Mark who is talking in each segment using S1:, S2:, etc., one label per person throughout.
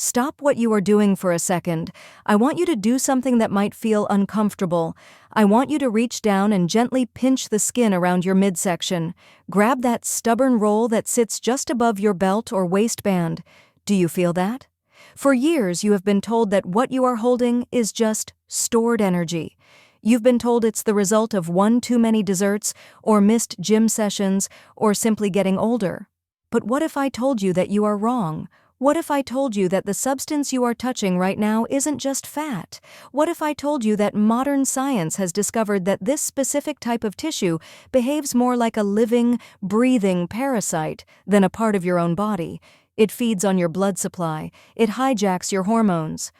S1: Stop what you are doing for a second. I want you to do something that might feel uncomfortable. I want you to reach down and gently pinch the skin around your midsection. Grab that stubborn roll that sits just above your belt or waistband. Do you feel that? For years, you have been told that what you are holding is just stored energy. You've been told it's the result of one too many desserts, or missed gym sessions, or simply getting older. But what if I told you that you are wrong? What if I told you that the substance you are touching right now isn't just fat? What if I told you that modern science has discovered that this specific type of tissue behaves more like a living, breathing parasite than a part of your own body? It feeds on your blood supply. It hijacks your hormones.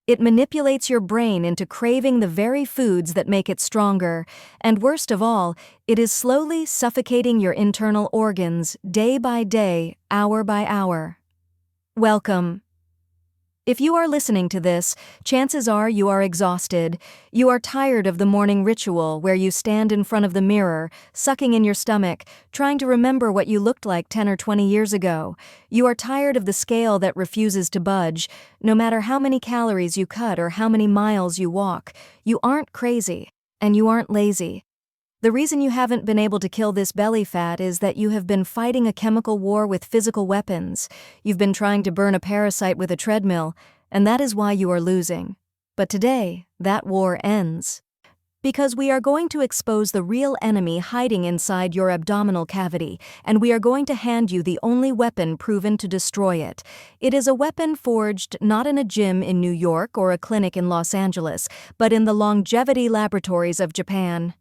S1: It manipulates your brain into craving the very foods that make it stronger. And worst of all, it is slowly suffocating your internal organs day by day, hour by hour. Welcome. If you are listening to this, chances are you are exhausted. You are tired of the morning ritual where you stand in front of the mirror, sucking in your stomach, trying to remember what you looked like 10 or 20 years ago. You are tired of the scale that refuses to budge, no matter how many calories you cut or how many miles you walk. You aren't crazy, and you aren't lazy. The reason you haven't been able to kill this belly fat is that you have been fighting a chemical war with physical weapons. You've been trying to burn a parasite with a treadmill, and that is why you are losing. But today, that war ends. Because we are going to expose the real enemy hiding inside your abdominal cavity, and we are going to hand you the only weapon proven to destroy it. It is a weapon forged not in a gym in New York or a clinic in Los Angeles, but in the longevity laboratories of Japan.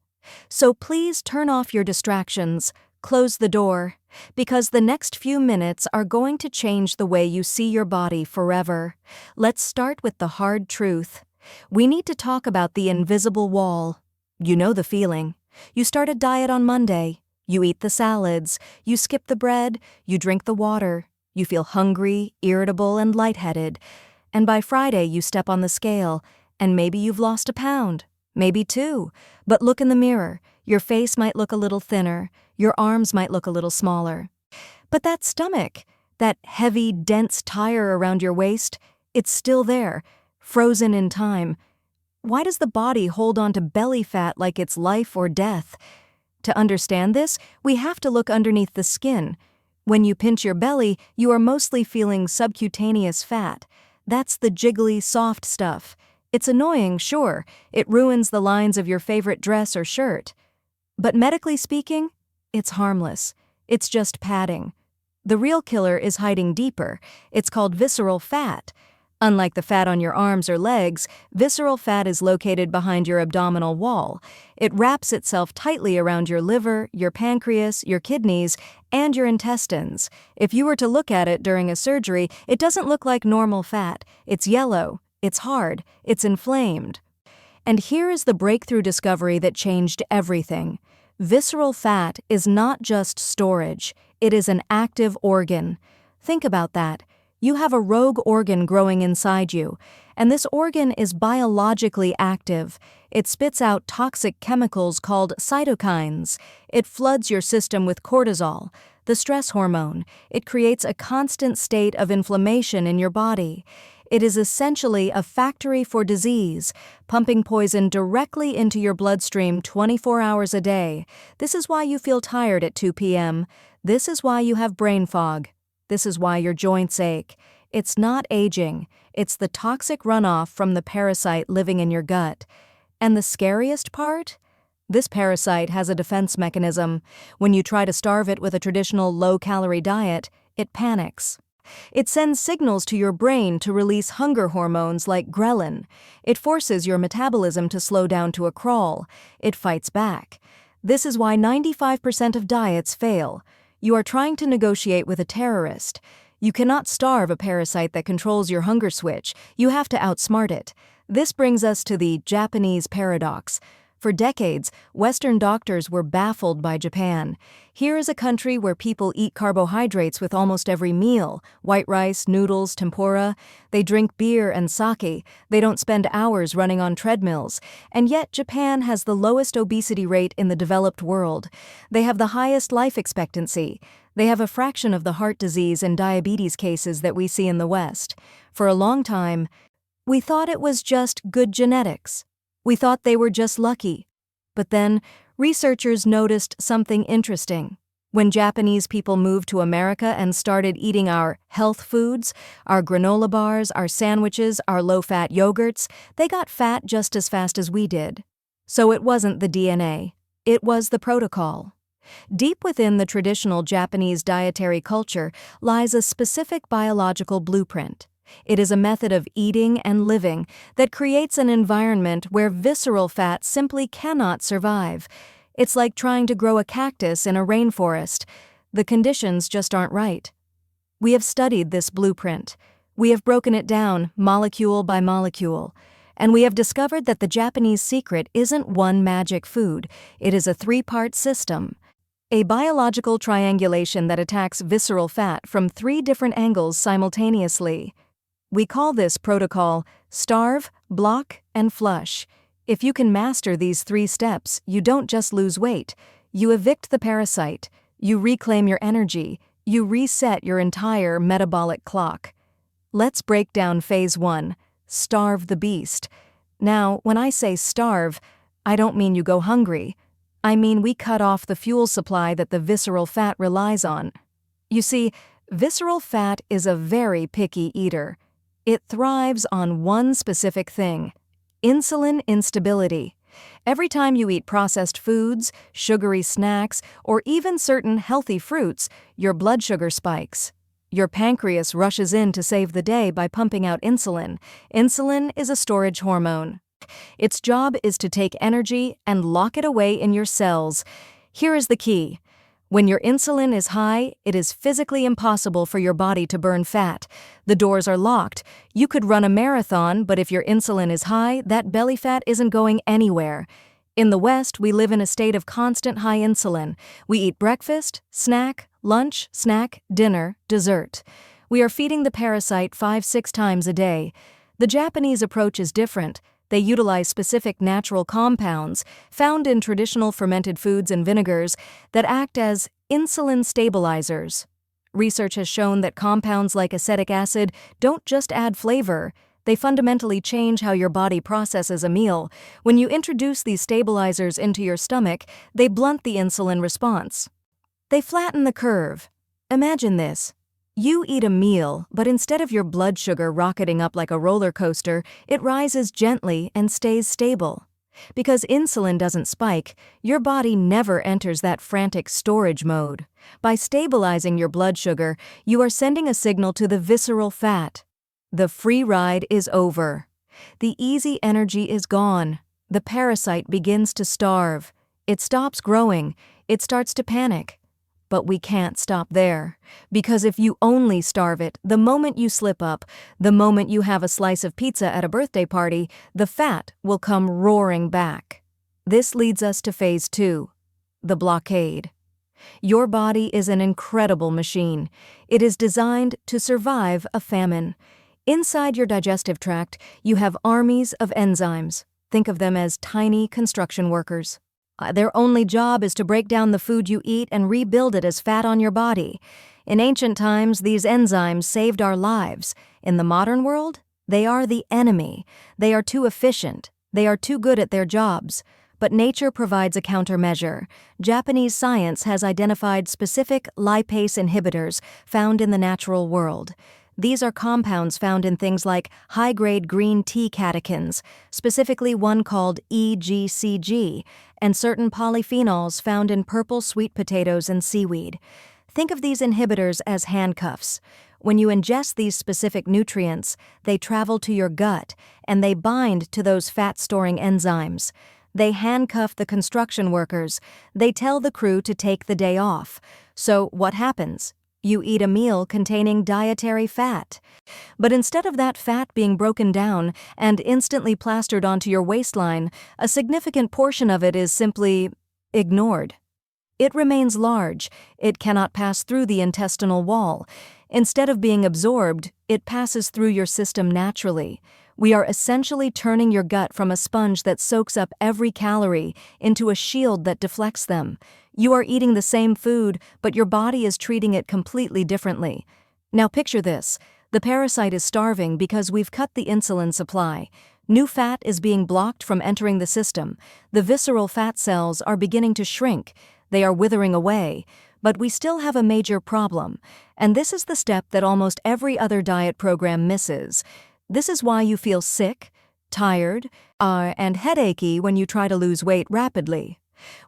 S1: So please turn off your distractions, close the door, because the next few minutes are going to change the way you see your body forever. Let's start with the hard truth. We need to talk about the invisible wall. You know the feeling. You start a diet on Monday. You eat the salads. You skip the bread. You drink the water. You feel hungry, irritable, and lightheaded. And by Friday, you step on the scale, and maybe you've lost a pound. Maybe 2. But look in the mirror. Your face might look a little thinner. Your arms might look a little smaller. But that stomach, that heavy, dense tire around your waist, it's still there, frozen in time. Why does the body hold on to belly fat like it's life or death? To understand this, we have to look underneath the skin. When you pinch your belly, you are mostly feeling subcutaneous fat. That's the jiggly, soft stuff. It's annoying, sure. It ruins the lines of your favorite dress or shirt. But medically speaking, it's harmless. It's just padding. The real killer is hiding deeper. It's called visceral fat. Unlike the fat on your arms or legs, visceral fat is located behind your abdominal wall. It wraps itself tightly around your liver, your pancreas, your kidneys, and your intestines. If you were to look at it during a surgery, it doesn't look like normal fat. It's yellow. It's hard, it's inflamed. And here is the breakthrough discovery that changed everything. Visceral fat is not just storage, it is an active organ. Think about that. You have a rogue organ growing inside you, and this organ is biologically active. It spits out toxic chemicals called cytokines. It floods your system with cortisol, the stress hormone. It creates a constant state of inflammation in your body. It is essentially a factory for disease, pumping poison directly into your bloodstream 24 hours a day. This is why you feel tired at 2 p.m. This is why you have brain fog. This is why your joints ache. It's not aging. It's the toxic runoff from the parasite living in your gut. And the scariest part? This parasite has a defense mechanism. When you try to starve it with a traditional low-calorie diet, it panics. It sends signals to your brain to release hunger hormones like ghrelin. It forces your metabolism to slow down to a crawl. It fights back. This is why 95% of diets fail. You are trying to negotiate with a terrorist. You cannot starve a parasite that controls your hunger switch. You have to outsmart it. This brings us to the Japanese paradox. For decades, Western doctors were baffled by Japan. Here is a country where people eat carbohydrates with almost every meal: white rice, noodles, tempura. They drink beer and sake. They don't spend hours running on treadmills. And yet Japan has the lowest obesity rate in the developed world. They have the highest life expectancy. They have a fraction of the heart disease and diabetes cases that we see in the West. For a long time, we thought it was just good genetics. We thought they were just lucky. But then, researchers noticed something interesting. When Japanese people moved to America and started eating our health foods, our granola bars, our sandwiches, our low-fat yogurts, they got fat just as fast as we did. So it wasn't the DNA. It was the protocol. Deep within the traditional Japanese dietary culture lies a specific biological blueprint. It is a method of eating and living that creates an environment where visceral fat simply cannot survive. It's like trying to grow a cactus in a rainforest. The conditions just aren't right. We have studied this blueprint. We have broken it down molecule by molecule. And we have discovered that the Japanese secret isn't one magic food. It is a three-part system. A biological triangulation that attacks visceral fat from 3 different angles simultaneously. We call this protocol starve, block, and flush. If you can master these 3 steps, you don't just lose weight. You evict the parasite. You reclaim your energy. You reset your entire metabolic clock. Let's break down phase 1. Starve the beast. Now, when I say starve, I don't mean you go hungry. I mean we cut off the fuel supply that the visceral fat relies on. You see, visceral fat is a very picky eater. It thrives on one specific thing: insulin instability. Every time you eat processed foods, sugary snacks, or even certain healthy fruits, your blood sugar spikes. Your pancreas rushes in to save the day by pumping out insulin. Insulin is a storage hormone. Its job is to take energy and lock it away in your cells. Here is the key. When your insulin is high, it is physically impossible for your body to burn fat. The doors are locked. You could run a marathon, but if your insulin is high, that belly fat isn't going anywhere. In the West, we live in a state of constant high insulin. We eat breakfast, snack, lunch, snack, dinner, dessert. We are feeding the parasite 5-6 times a day. The Japanese approach is different. They utilize specific natural compounds found in traditional fermented foods and vinegars that act as insulin stabilizers. Research has shown that compounds like acetic acid don't just add flavor, they fundamentally change how your body processes a meal. When you introduce these stabilizers into your stomach, they blunt the insulin response. They flatten the curve. Imagine this. You eat a meal, but instead of your blood sugar rocketing up like a roller coaster, it rises gently and stays stable. Because insulin doesn't spike, your body never enters that frantic storage mode. By stabilizing your blood sugar, you are sending a signal to the visceral fat. The free ride is over. The easy energy is gone. The parasite begins to starve. It stops growing. It starts to panic. But we can't stop there, because if you only starve it, the moment you slip up, the moment you have a slice of pizza at a birthday party, the fat will come roaring back. This leads us to phase 2, the blockade. Your body is an incredible machine. It is designed to survive a famine. Inside your digestive tract, you have armies of enzymes. Think of them as tiny construction workers. Their only job is to break down the food you eat and rebuild it as fat on your body. In ancient times, these enzymes saved our lives. In the modern world, they are the enemy. They are too efficient. They are too good at their jobs. But nature provides a countermeasure. Japanese science has identified specific lipase inhibitors found in the natural world. These are compounds found in things like high-grade green tea catechins, specifically one called EGCG, and certain polyphenols found in purple sweet potatoes and seaweed. Think of these inhibitors as handcuffs. When you ingest these specific nutrients, they travel to your gut, and they bind to those fat-storing enzymes. They handcuff the construction workers. They tell the crew to take the day off. So what happens? You eat a meal containing dietary fat. But instead of that fat being broken down and instantly plastered onto your waistline, a significant portion of it is simply ignored. It remains large. It cannot pass through the intestinal wall. Instead of being absorbed, it passes through your system naturally. We are essentially turning your gut from a sponge that soaks up every calorie into a shield that deflects them. You are eating the same food, but your body is treating it completely differently. Now picture this. The parasite is starving because we've cut the insulin supply. New fat is being blocked from entering the system. The visceral fat cells are beginning to shrink. They are withering away. But we still have a major problem. And this is the step that almost every other diet program misses. This is why you feel sick, tired, and headachy when you try to lose weight rapidly.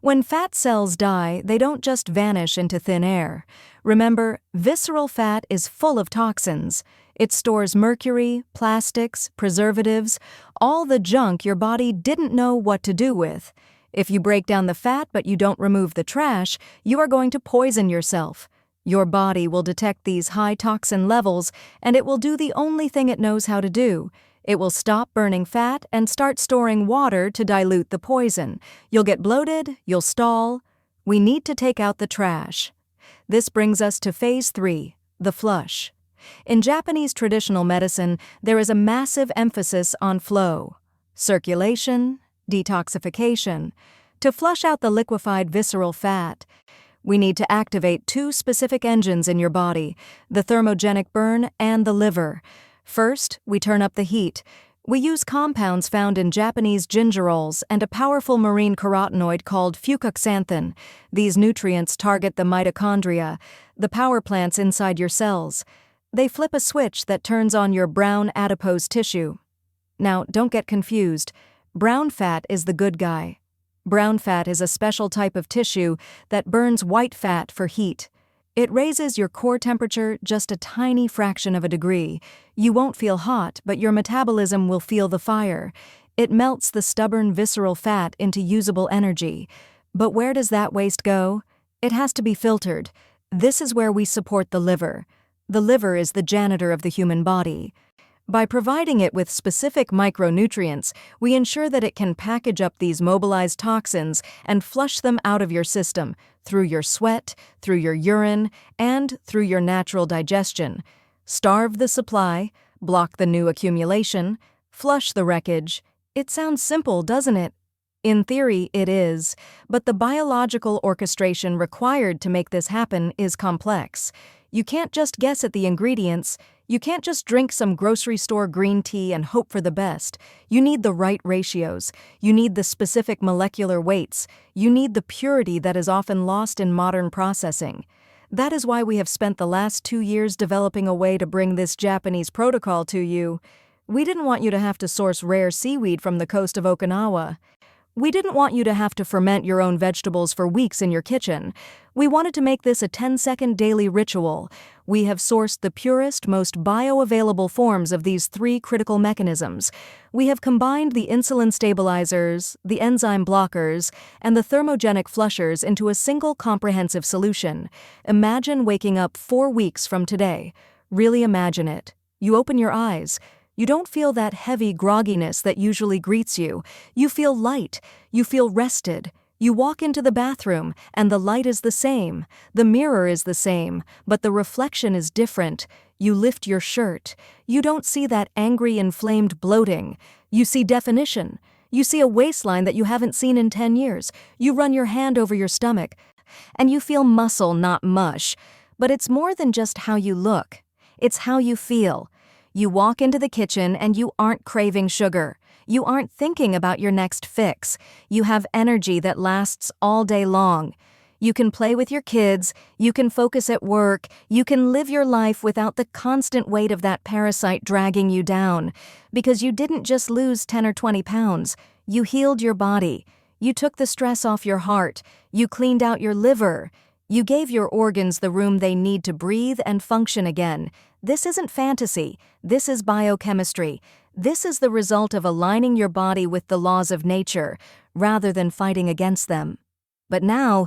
S1: When fat cells die, they don't just vanish into thin air. Remember, visceral fat is full of toxins. It stores mercury, plastics, preservatives, all the junk your body didn't know what to do with. If you break down the fat but you don't remove the trash, you are going to poison yourself. Your body will detect these high toxin levels, and it will do the only thing it knows how to do. It will stop burning fat and start storing water to dilute the poison. You'll get bloated, you'll stall. We need to take out the trash. This brings us to phase 3, the flush. In Japanese traditional medicine, there is a massive emphasis on flow, circulation, detoxification. To flush out the liquefied visceral fat, we need to activate 2 specific engines in your body, the thermogenic burn and the liver. First, we turn up the heat. We use compounds found in Japanese gingerols and a powerful marine carotenoid called fucoxanthin. These nutrients target the mitochondria, the power plants inside your cells. They flip a switch that turns on your brown adipose tissue. Now, don't get confused. Brown fat is the good guy. Brown fat is a special type of tissue that burns white fat for heat. It raises your core temperature just a tiny fraction of a degree. You won't feel hot, but your metabolism will feel the fire. It melts the stubborn visceral fat into usable energy. But where does that waste go? It has to be filtered. This is where we support the liver. The liver is the janitor of the human body. By providing it with specific micronutrients, we ensure that it can package up these mobilized toxins and flush them out of your system, through your sweat, through your urine, and through your natural digestion. Starve the supply, block the new accumulation, flush the wreckage. It sounds simple, doesn't it? In theory, it is, but the biological orchestration required to make this happen is complex. You can't just guess at the ingredients. You can't just drink some grocery store green tea and hope for the best. You need the right ratios. You need the specific molecular weights. You need the purity that is often lost in modern processing. That is why we have spent the last 2 years developing a way to bring this Japanese protocol to you. We didn't want you to have to source rare seaweed from the coast of Okinawa. We didn't want you to have to ferment your own vegetables for weeks in your kitchen. We wanted to make this a 10-second daily ritual. We have sourced the purest, most bioavailable forms of these 3 critical mechanisms. We have combined the insulin stabilizers, the enzyme blockers, and the thermogenic flushers into a single comprehensive solution. Imagine waking up 4 weeks from today. Really imagine it. You open your eyes. You don't feel that heavy grogginess that usually greets you. You feel light. You feel rested. You walk into the bathroom, and the light is the same. The mirror is the same, but the reflection is different. You lift your shirt. You don't see that angry, inflamed bloating. You see definition. You see a waistline that you haven't seen in 10 years. You run your hand over your stomach, and you feel muscle, not mush. But it's more than just how you look. It's how you feel. You walk into the kitchen and you aren't craving sugar. You aren't thinking about your next fix. You have energy that lasts all day long. You can play with your kids, you can focus at work, you can live your life without the constant weight of that parasite dragging you down. Because you didn't just lose 10 or 20 pounds, you healed your body. You took the stress off your heart. You cleaned out your liver. You gave your organs the room they need to breathe and function again. This isn't fantasy. This is biochemistry. This is the result of aligning your body with the laws of nature, rather than fighting against them. But now,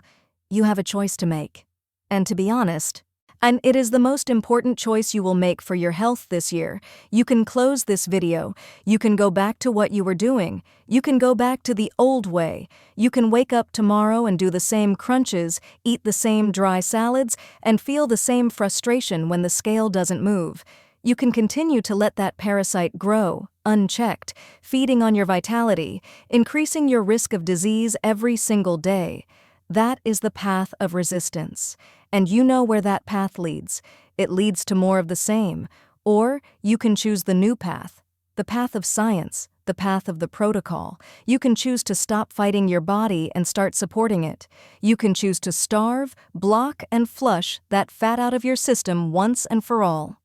S1: you have a choice to make. And to be honest, it is the most important choice you will make for your health this year. You can close this video. You can go back to what you were doing. You can go back to the old way. You can wake up tomorrow and do the same crunches, eat the same dry salads, and feel the same frustration when the scale doesn't move. You can continue to let that parasite grow, unchecked, feeding on your vitality, increasing your risk of disease every single day. That is the path of resistance. And you know where that path leads. It leads to more of the same. Or you can choose the new path, the path of science, the path of the protocol. You can choose to stop fighting your body and start supporting it. You can choose to starve, block, and flush that fat out of your system once and for all.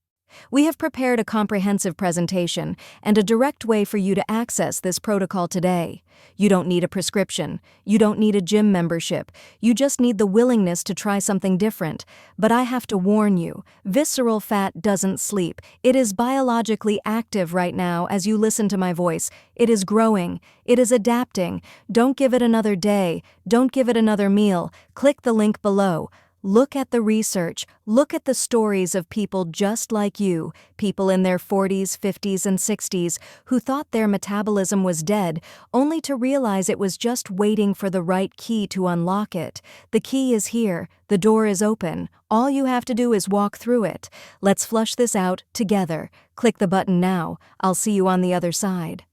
S1: We have prepared a comprehensive presentation and a direct way for you to access this protocol today. You don't need a prescription. You don't need a gym membership. You just need the willingness to try something different. But I have to warn you, visceral fat doesn't sleep. It is biologically active right now as you listen to my voice. It is growing. It is adapting. Don't give it another day. Don't give it another meal. Click the link below. Look at the research. Look at the stories of people just like you, people in their 40s, 50s, and 60s who thought their metabolism was dead, only to realize it was just waiting for the right key to unlock it. The key is here. The door is open. All you have to do is walk through it. Let's flush this out together. Click the button now. I'll see you on the other side.